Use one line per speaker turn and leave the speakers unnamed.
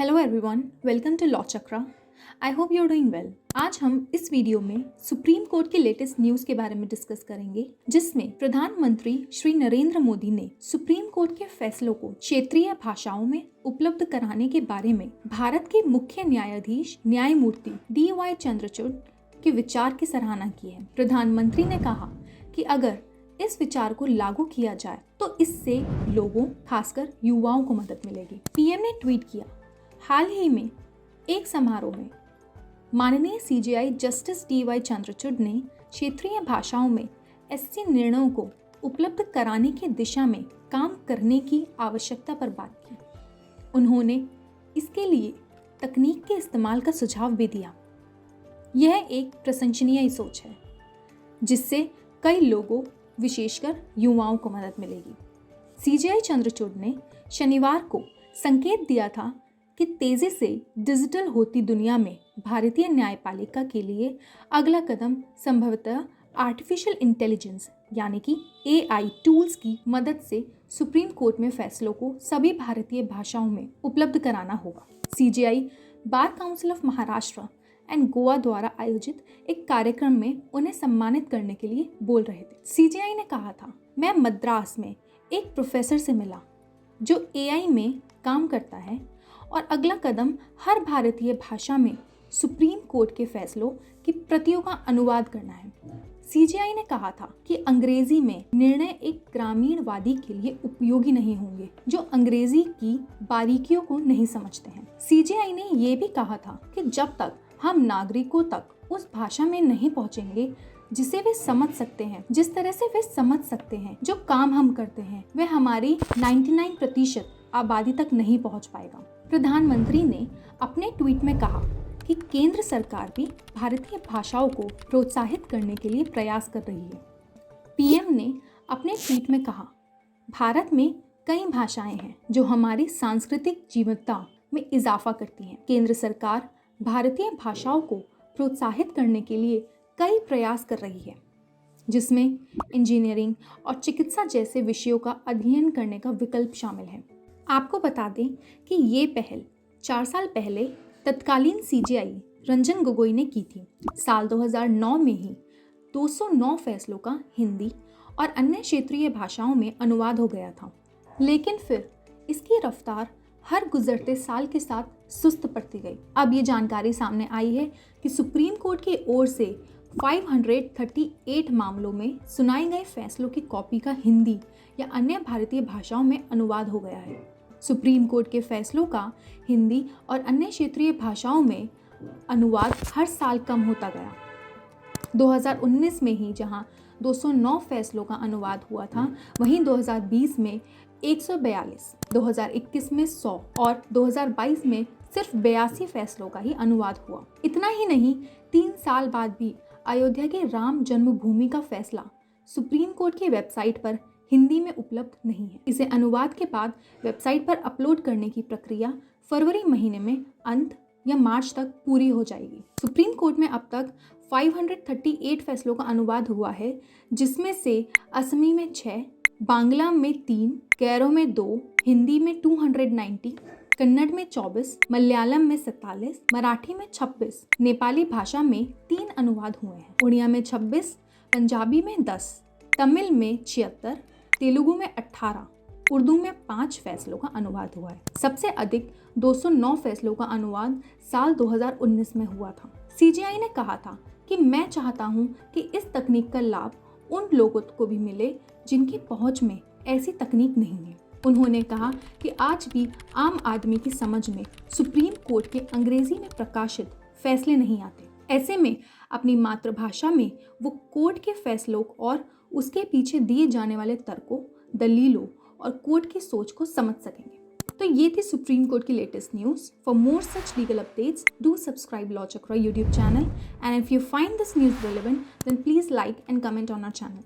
Hello everyone, welcome to law Chakra. I hope you are doing well. आज हम इस video में सुप्रीम कोर्ट के लेटेस्ट न्यूज़ के बारे में डिस्कस करेंगे, जिसमें प्रधानमंत्री श्री नरेंद्र मोदी ने सुप्रीम कोर्ट के फैसलों को क्षेत्रीय भाषाओं में उपलब्ध कराने के बारे में भारत के मुख्य न्यायाधीश न्यायमूर्ति DY चंद्रचूड़ के विचार की सराहना की है। प्रधानमंत्री ने कहा कि अगर इस विचार को लागू किया जाए तो इससे लोगों, खासकर युवाओं को मदद मिलेगी। पीएम ने ट्वीट किया, हाल ही में एक समारोह में माननीय CJI जस्टिस DY चंद्रचूड़ ने क्षेत्रीय भाषाओं में SC निर्णयों को उपलब्ध कराने की दिशा में काम करने की आवश्यकता पर बात की। उन्होंने इसके लिए तकनीक के इस्तेमाल का सुझाव भी दिया। यह एक प्रशंसनीय सोच है, जिससे कई लोगों, विशेषकर युवाओं को मदद मिलेगी। CJI चंद्रचूड़ ने शनिवार को संकेत दिया था कि तेजी से डिजिटल होती दुनिया में भारतीय न्यायपालिका के लिए अगला कदम संभवतः आर्टिफिशियल इंटेलिजेंस यानी कि AI टूल्स की मदद से सुप्रीम कोर्ट में फैसलों को सभी भारतीय भाषाओं में उपलब्ध कराना होगा। CJI bar council of Maharashtra and Goa द्वारा आयोजित एक कार्यक्रम में उन्हें सम्मानित करने के लिए बोल रहे थे। CJI ने कहा था, मैं मद्रास में एक प्रोफेसर से मिला जो AI में काम करता है और अगला कदम हर भारतीय भाषा में सुप्रीम कोर्ट के फैसलों की प्रतियों का अनुवाद करना है। CJI ने कहा था कि अंग्रेजी में निर्णय एक ग्रामीणवादी के लिए उपयोगी नहीं होंगे जो अंग्रेजी की बारीकियों को नहीं समझते हैं। CJI ने ये भी कहा था कि जब तक हम नागरिकों तक उस भाषा में नहीं पहुंचेंगे जिसे वे समझ सकते हैं, जिस तरह से वे समझ सकते हैं जो काम हम करते हैं, वे हमारी 99% आबादी तक नहीं पहुंच पाएगा। प्रधानमंत्री ने अपने ट्वीट में कहा कि केंद्र सरकार भी भारतीय भाषाओं को प्रोत्साहित करने के लिए प्रयास कर रही है। पीएम ने अपने ट्वीट में कहा, भारत में कई भाषाएं हैं जो हमारी सांस्कृतिक जीवंतता में इजाफा करती हैं। केंद्र सरकार भारतीय भाषाओं को प्रोत्साहित करने के लिए कई प्रयास कर रही है, जिसमें इंजीनियरिंग और चिकित्सा जैसे विषयों का अध्ययन करने का विकल्प शामिल है। आपको बता दें कि ये पहल 4 साल पहले तत्कालीन CJI रंजन गोगोई ने की थी। साल 2009 में ही 209 फैसलों का हिंदी और अन्य क्षेत्रीय भाषाओं में अनुवाद हो गया था, लेकिन फिर इसकी रफ्तार हर गुजरते साल के साथ सुस्त पड़ती गई। अब ये जानकारी सामने आई है कि सुप्रीम कोर्ट की ओर से 538 मामलों में सुनाए गए फैसलों की कॉपी का हिंदी या अन्य भारतीय भाषाओं में अनुवाद हो गया है। सुप्रीम कोर्ट के फैसलों का हिंदी और अन्य क्षेत्रीय भाषाओं में अनुवाद हर साल कम होता गया। 2019 में ही जहां 209 फैसलों का अनुवाद हुआ था, वहीं 2020 में 142, 2021 में 100 और 2022 में सिर्फ 82 फैसलों का ही अनुवाद हुआ। इतना ही नहीं, 3 साल बाद भी अयोध्या के राम जन्मभूमि का फैसला सुप्रीम कोर्ट की वेबसाइट पर हिंदी में उपलब्ध नहीं है। इसे अनुवाद के बाद वेबसाइट पर अपलोड करने की प्रक्रिया फरवरी महीने में अंत या मार्च तक पूरी हो जाएगी। सुप्रीम कोर्ट में अब तक 538 फैसलों का अनुवाद हुआ है, जिसमें से असमी में 6, बांग्ला में 3, कैरो में 2, हिंदी में 290, कन्नड़ में 24, मलयालम में 47, मराठी में 26, नेपाली भाषा में 3 अनुवाद हुए हैं, उड़िया में 26, पंजाबी में 10, तमिल में 76, तेलुगु में 18, उर्दू में 5 फैसलों का अनुवाद हुआ है। सबसे अधिक 209 फैसलों का अनुवाद साल 2019 में हुआ था। CJI ने कहा था कि मैं चाहता हूं कि इस तकनीक का लाभ उन लोगों को भी मिले जिनकी पहुंच में ऐसी तकनीक नहीं है। उन्होंने कहा कि आज भी आम आदमी की समझ में सुप्रीम कोर्ट के अंग्रेजी में प्रकाशित फैसले नहीं आते। ऐसे में अपनी मातृभाषा में वो कोर्ट के फैसलों और उसके पीछे दिए जाने वाले तर्कों, दलीलों और कोर्ट की सोच को समझ सकेंगे। तो ये थी सुप्रीम कोर्ट की latest news. For more such legal updates, do subscribe law chakra YouTube channel, and if you find this news relevant, then please like and comment on our channel.